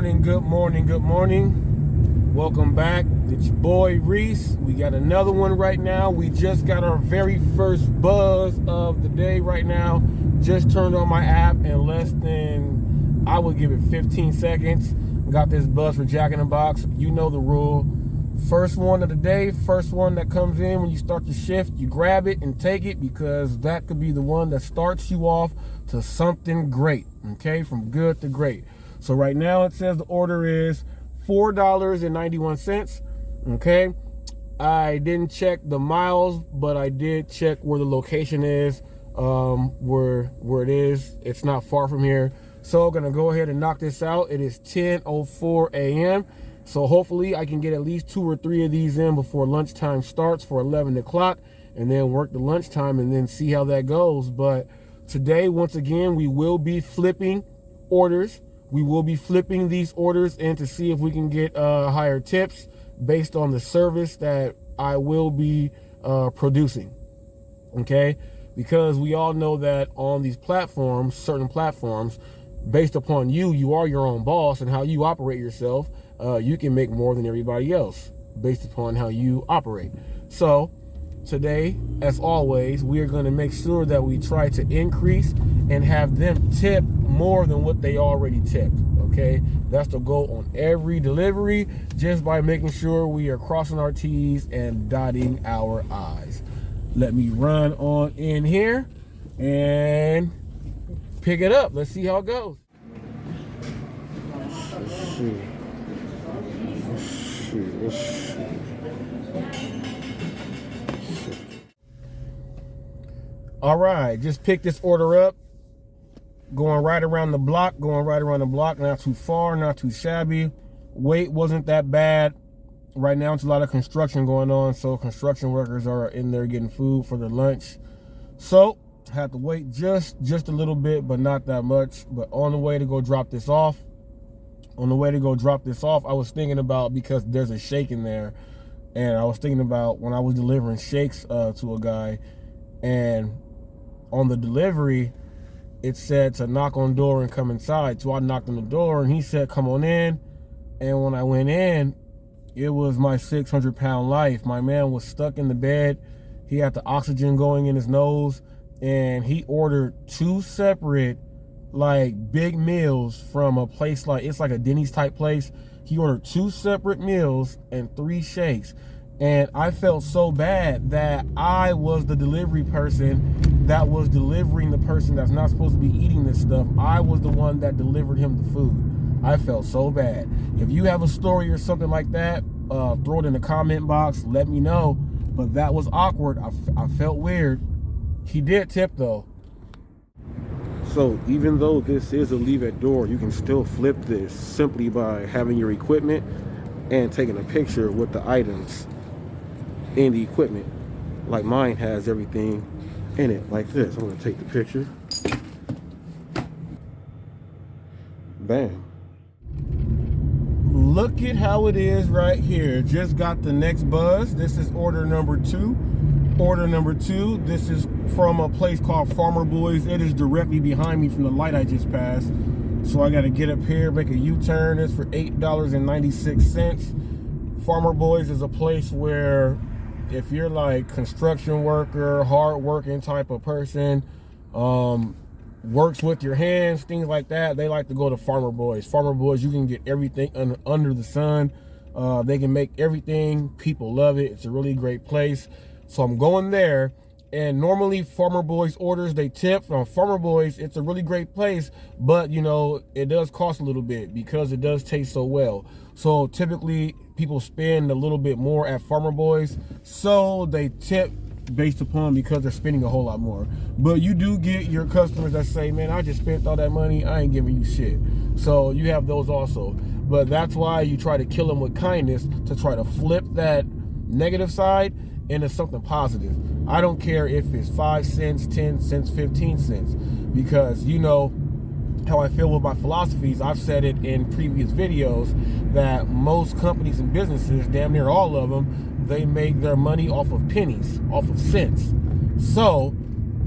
morning, good morning, good morning. Welcome back. It's your boy Reese. We got another one right now. We just got our very first buzz of the day right now. Just turned on my app in less than, I would give it 15 seconds. Got this buzz for Jack in the Box. You know the rule. First one of the day, first one that comes in when you start your shift, you grab it and take it because that could be the one that starts you off to something great, okay? From good to great. So right now it says the order is $4.91, okay? I didn't check the miles, but I did check where the location is, where it is. It's not far from here. So I'm gonna go ahead and knock this out. It is 10:04 a.m. So hopefully I can get at least 2 or 3 of these in before lunchtime starts for 11 o'clock and then work the lunchtime and then see how that goes. But today, once again, we will be flipping orders. We will be flipping these orders in to see if we can get higher tips based on the service that I will be producing, okay? Because we all know that on these platforms, certain platforms, based upon you are your own boss and how you operate yourself, you can make more than everybody else based upon how you operate. So today, as always, we are going to make sure that we try to increase and have them tip more than what they already tipped, okay? That's the goal on every delivery, just by making sure we are crossing our T's and dotting our I's. Let me run on in here and pick it up. Let's see how it goes. Let's see. All right, just picked this order up. Going right around the block, not too far, not too shabby. Weight wasn't that bad. Right now it's a lot of construction going on, so construction workers are in there getting food for their lunch. So had to wait just a little bit, but not that much. But on the way to go drop this off, I was thinking about, because there's a shake in there, and I was thinking about when I was delivering shakes to a guy, and on the delivery it said to knock on the door and come inside. So I knocked on the door and he said come on in, and when I went in, it was my 600-pound life. My man was stuck in the bed. He had the oxygen going in his nose, and he ordered 2 separate like big meals from a place, like it's like a Denny's type place. He ordered 2 separate meals and 3 shakes, and I felt so bad that I was the delivery person that was delivering the person that's not supposed to be eating this stuff. I was the one that delivered him the food. I felt so bad. If you have a story or something like that, throw it in the comment box, let me know. But that was awkward. I felt weird. He did tip though. So even though this is a leave at door, you can still flip this simply by having your equipment and taking a picture with the items in the equipment. Like mine has everything in it like this. I'm gonna take the picture. Bam. Look at how it is right here. Just got the next buzz. This is order number 2. Order number 2. This is from a place called Farmer Boys. It is directly behind me from the light I just passed. So I got to get up here, make a U-turn. It's for $8.96. Farmer Boys is a place where if you're like construction worker, hard working type of person, works with your hands, things like that, they like to go to Farmer Boys. Farmer Boys, you can get everything under the sun. They can make everything. People love it. It's a really great place. So I'm going there, and normally Farmer Boys orders, they tip. From Farmer Boys, it's a really great place, but you know, it does cost a little bit because it does taste so well. So typically people spend a little bit more at Farmer Boys, so they tip based upon, because they're spending a whole lot more. But you do get your customers that say, man, I just spent all that money, I ain't giving you shit. So you have those also. But that's why you try to kill them with kindness, to try to flip that negative side into something positive. I don't care if it's 5 cents, 10 cents, 15 cents, because you know how I feel with my philosophies. I've said it in previous videos that most companies and businesses, damn near all of them, they make their money off of pennies, off of cents. So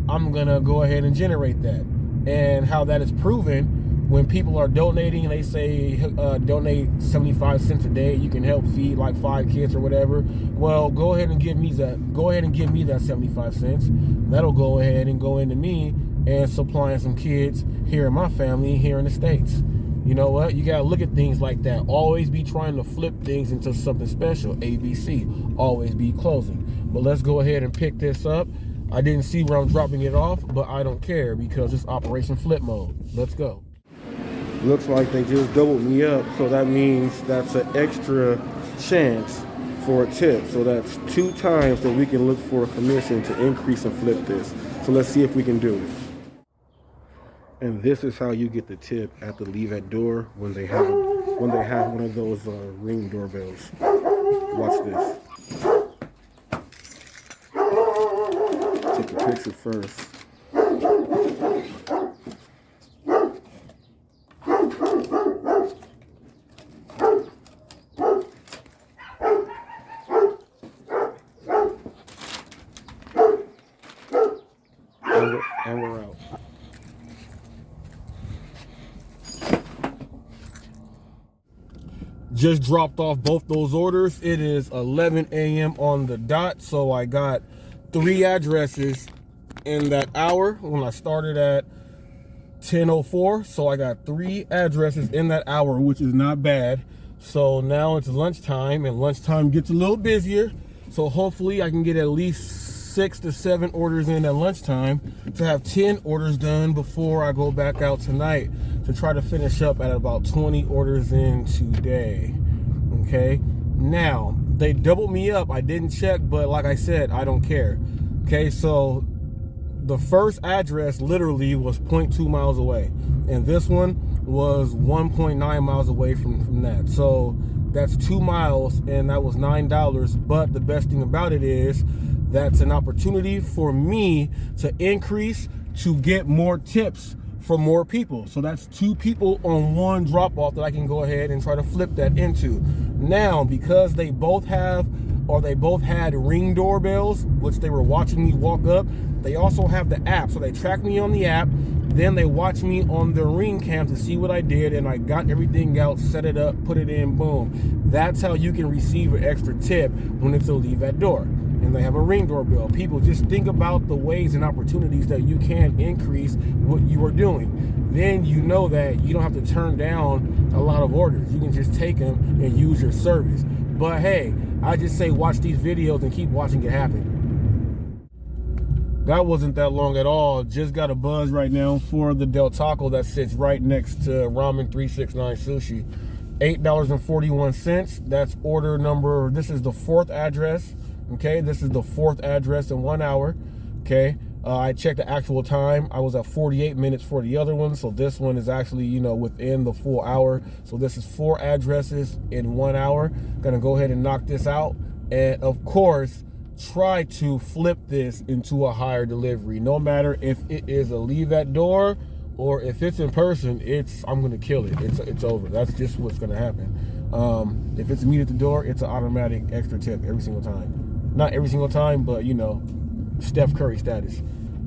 I'm gonna go ahead and generate that. And how that is proven, when people are donating, they say donate 75 cents a day, you can help feed like 5 kids or whatever. Well, go ahead and give me that 75 cents. That'll go ahead and go into me and supplying some kids here in my family here in the States. You know what? You gotta look at things like that. Always be trying to flip things into something special. ABC. Always be closing. But let's go ahead and pick this up. I didn't see where I'm dropping it off, but I don't care because it's Operation Flip Mode. Let's go. Looks like they just doubled me up, so that means that's an extra chance for a tip. So that's 2 times that we can look for a commission to increase and flip this. So let's see if we can do it. And this is how you get the tip at the leave at door when they have one of those Ring doorbells. Watch this. Take a picture first. And we're out. Just dropped off both those orders. It is 11 a.m. on the dot, so I got 3 addresses in that hour when I started at 10:04. So I got 3 addresses in that hour, which is not bad. So now it's lunchtime, and lunchtime gets a little busier. So hopefully I can get at least 6 to 7 orders in at lunchtime to have 10 orders done before I go back out tonight to try to finish up at about 20 orders in today. Okay, now they doubled me up. I didn't check, but like I said, I don't care. Okay, so the first address literally was 0.2 miles away, and this one was 1.9 miles away from that. So that's 2 miles, and that was $9. But the best thing about it is that's an opportunity for me to increase to get more tips from more people. So that's 2 people on 1 drop off that I can go ahead and try to flip that into. Now, because they both had Ring doorbells, which they were watching me walk up, they also have the app. So they track me on the app, then they watch me on the Ring cam to see what I did, and I got everything out, set it up, put it in, boom. That's how you can receive an extra tip when it's a leave at door. And they have a Ring doorbell. People, just think about the ways and opportunities that you can increase what you are doing. Then you know that you don't have to turn down a lot of orders. You can just take them and use your service. But hey, I just say watch these videos and keep watching it happen. That wasn't that long at all. Just got a buzz right now for the Del Taco that sits right next to Ramen 369 Sushi. $8.41. That's order number, this is the 4th address. Okay, this is the 4th address in 1 hour. Okay, I checked the actual time. I was at 48 minutes for the other one, so this one is actually, you know, within the full hour. So this is 4 addresses in 1 hour. Gonna go ahead and knock this out, and of course try to flip this into a higher delivery. No matter if it is a leave at door or if it's in person, I'm gonna kill it. It's over. That's just what's gonna happen. If it's meet at the door, it's an automatic extra tip every single time. Not every single time, but you know, Steph Curry status.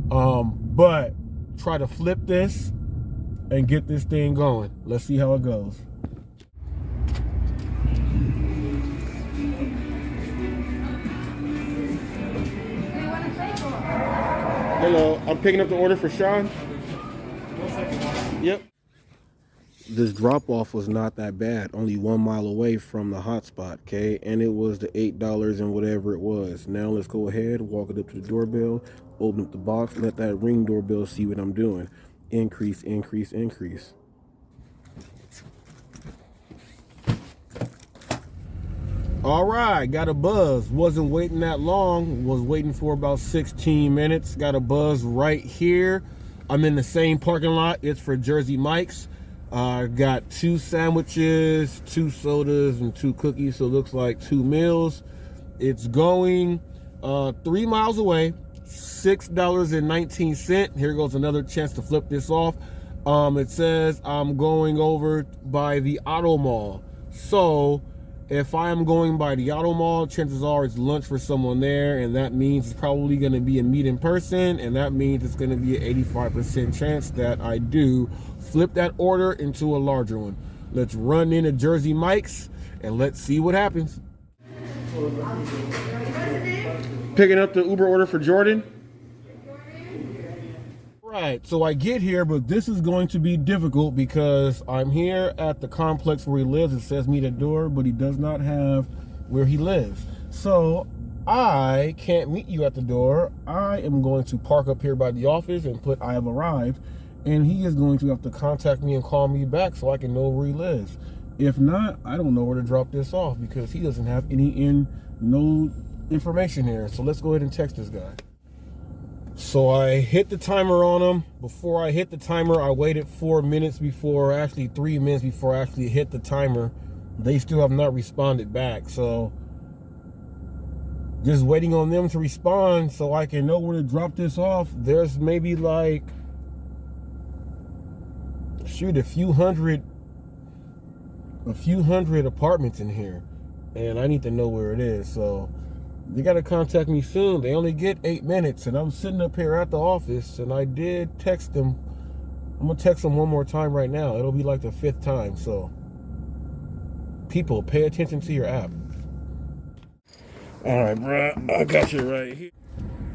But try to flip this and get this thing going. Let's see how it goes. Hello, I'm picking up the order for Sean. 1 second. Yep. This drop off was not that bad, only 1 mile away from the hotspot, okay? And it was the $8 and whatever it was. Now let's go ahead, walk it up to the doorbell, open up the box, let that Ring doorbell see what I'm doing. Increase, increase, increase. All right, got a buzz. Wasn't waiting that long, was waiting for about 16 minutes. Got a buzz right here. I'm in the same parking lot. It's for Jersey Mike's. Got 2 sandwiches, 2 sodas, and 2 cookies, so it looks like 2 meals. It's going 3 miles away, $6.19. Here goes another chance to flip this off. It says I'm going over by the Auto Mall. So if I am going by the Auto Mall, chances are it's lunch for someone there, and that means it's probably going to be a meet in person, and that means it's going to be an 85% chance that I do flip that order into a larger one. Let's run into Jersey Mike's and let's see what happens. Picking up the Uber order for Jordan. Right, so I get here, but this is going to be difficult because I'm here at the complex where he lives. It says meet at door, but he does not have where he lives. So I can't meet you at the door. I am going to park up here by the office and put I have arrived, and he is going to have to contact me and call me back so I can know where he lives. If not, I don't know where to drop this off because he doesn't have no information here. So let's go ahead and text this guy. So I hit the timer on him. Before I hit the timer, I waited 4 minutes before, actually 3 minutes before I actually hit the timer. They still have not responded back. So just waiting on them to respond so I can know where to drop this off. There's maybe like, shoot, a few hundred apartments in here. And I need to know where it is. So they got to contact me soon. They only get 8 minutes, and I'm sitting up here at the office, and I did text them. I'm going to text them one more time right now. It'll be like the 5th time. So people, pay attention to your app. All right, bro. I got you right here.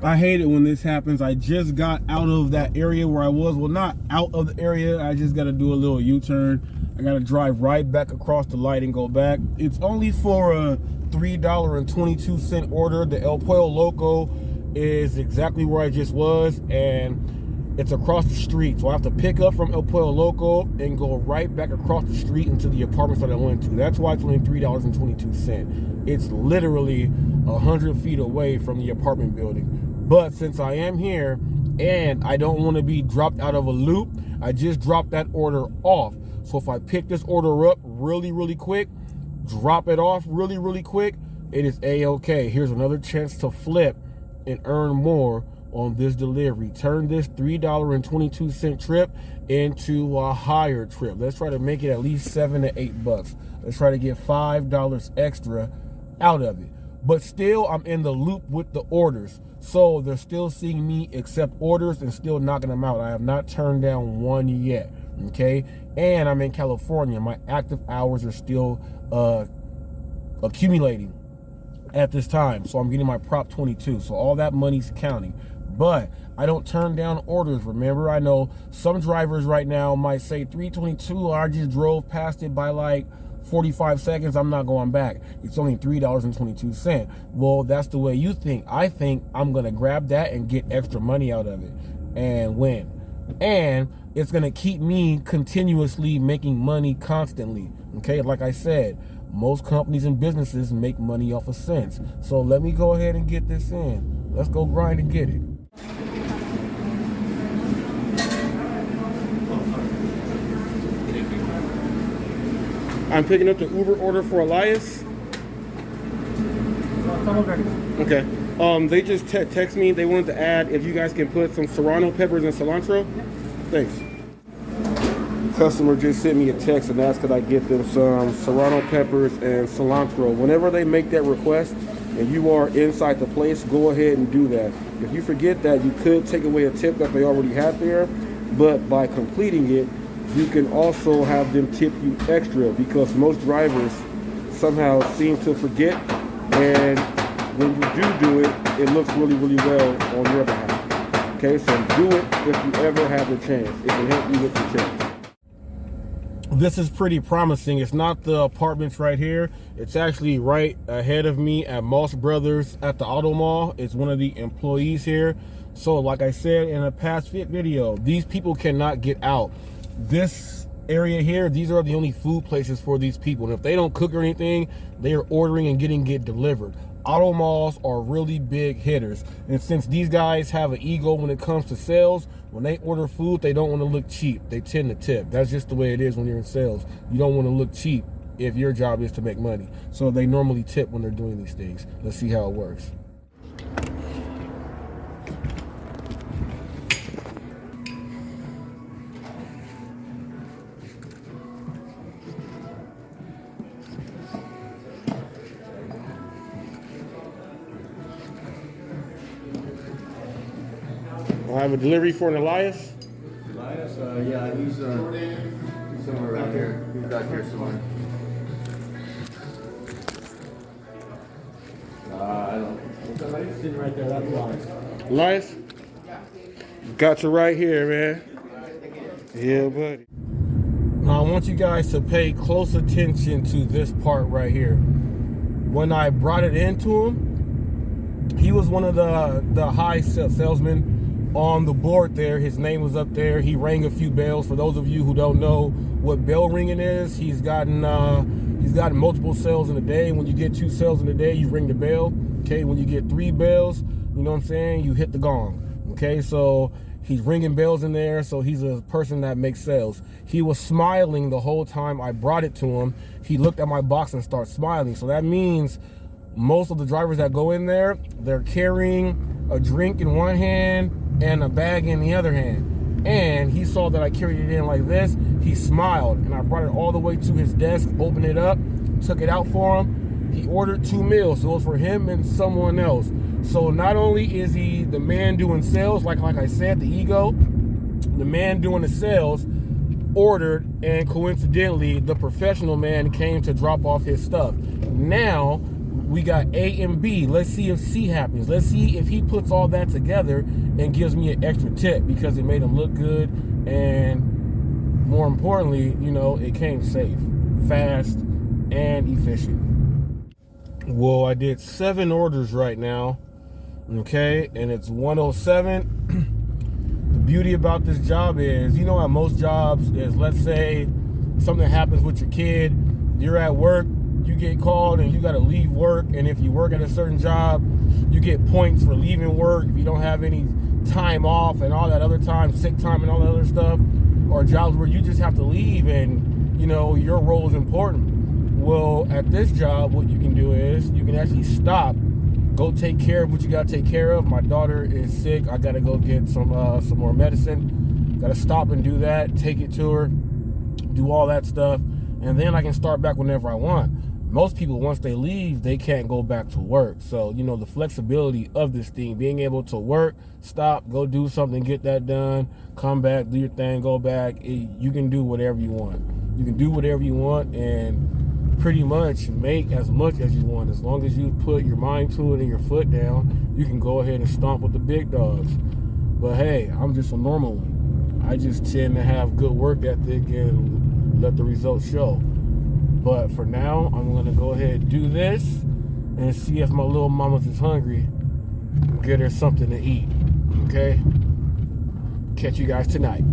I hate it when this happens. I just got out of that area where I was. Well, not out of the area. I just got to do a little U-turn. I got to drive right back across the light and go back. It's only for a $3.22 order. The El Pollo Loco is exactly where I just was, and it's across the street. So I have to pick up from El Pollo Loco and go right back across the street into the apartments that I went to. That's why it's only $3.22. It's literally 100 feet away from the apartment building. But since I am here and I don't want to be dropped out of a loop, I just dropped that order off. So if I pick this order up really quick, drop it off really quick, it is a-okay. Here's another chance to flip and earn more on this delivery. Turn this $3.22 trip into a higher trip. Let's try to make it at least $7 to $8. Let's try to get $5 extra out of it. But still, I'm in the loop with the orders. So they're still seeing me accept orders and still knocking them out. I have not turned down one yet, okay? And I'm in California. My active hours are still accumulating at this time. So I'm getting my Prop 22. So all that money's counting. But I don't turn down orders. Remember, I know some drivers right now might say 322. I just drove past it by like 45 seconds. I'm not going back. It's only $3.22. Well, that's the way you think. I think I'm going to grab that and get extra money out of it and win. And it's going to keep me continuously making money constantly. Okay, like I said, most companies and businesses make money off of cents. So let me go ahead and get this in. Let's go grind and get it. I'm picking up the Uber order for Elias. Okay. They just text me. They wanted to add if you guys can put some serrano peppers and cilantro. Thanks. Customer just sent me a text and asked could I get them some serrano peppers and cilantro. Whenever they make that request and you are inside the place, go ahead and do that. If you forget that, you could take away a tip that they already have there, but by completing it, you can also have them tip you extra because most drivers somehow seem to forget, and when you do it, it looks really well on your behalf. Okay, so do it if you ever have the chance. It can help you with the chance. This is pretty promising. It's not the apartments right here. It's actually right ahead of me at Moss Brothers at the Auto Mall. It's one of the employees here. So like I said in a past video, these people cannot get out. This area here, these are the only food places for these people. And if they don't cook or anything, they are ordering and getting it delivered. Auto malls are really big hitters. And since these guys have an ego when it comes to sales, when they order food, they don't want to look cheap. They tend to tip. That's just the way it is when you're in sales. You don't want to look cheap if your job is to make money. So they normally tip when they're doing these things. Let's see how it works. I have a delivery for an Elias. Elias, Yeah, he's somewhere around here. He's back here somewhere. I don't. He's sitting right there. That's Elias. Elias? Got you right here, man. Yeah, buddy. Now I want you guys to pay close attention to this part right here. When I brought it into him, he was one of the high salesmen on the board there. His name was up there. He rang a few bells. For those of you who don't know what bell ringing is, he's gotten multiple sales in a day. When you get 2 sales in a day, you ring the bell. Okay, when you get 3 bells, you know what I'm saying, you hit the gong. Okay, so he's ringing bells in there, so he's a person that makes sales. He was smiling the whole time I brought it to him. He looked at my box and started smiling. So that means most of the drivers that go in there, they're carrying a drink in one hand and a bag in the other hand. And he saw that I carried it in like this. He smiled, and I brought it all the way to his desk, opened it up, took it out for him. He ordered 2 meals, so it was for him and someone else. So not only is he the man doing sales, like I said, the ego, the man doing the sales ordered, and coincidentally, the professional man came to drop off his stuff. Now, we got A and B. Let's see if C happens. Let's see if he puts all that together and gives me an extra tip because it made him look good, and more importantly, you know, it came safe, fast, and efficient. Well, I did 7 orders right now, okay, and it's 107. The beauty about this job is, you know how most jobs is, let's say something happens with your kid, you're at work, you get called and you got to leave work, and if you work at a certain job, you get points for leaving work if you don't have any time off and all that other time, sick time and all that other stuff, or jobs where you just have to leave and, you know, your role is important. Well, at this job, what you can do is you can actually stop, go take care of what you got to take care of. My daughter is sick. I got to go get some more medicine. Got to stop and do that, take it to her, do all that stuff, and then I can start back whenever I want. Most people, once they leave, they can't go back to work. So, you know, the flexibility of this thing, being able to work, stop, go do something, get that done, come back, do your thing, go back. You can do whatever you want. You can do whatever you want and pretty much make as much as you want. As long as you put your mind to it and your foot down, you can go ahead and stomp with the big dogs. But hey, I'm just a normal one. I just tend to have good work ethic and let the results show. But for now, I'm gonna go ahead and do this and see if my little mama's is hungry. Get her something to eat, okay? Catch you guys tonight.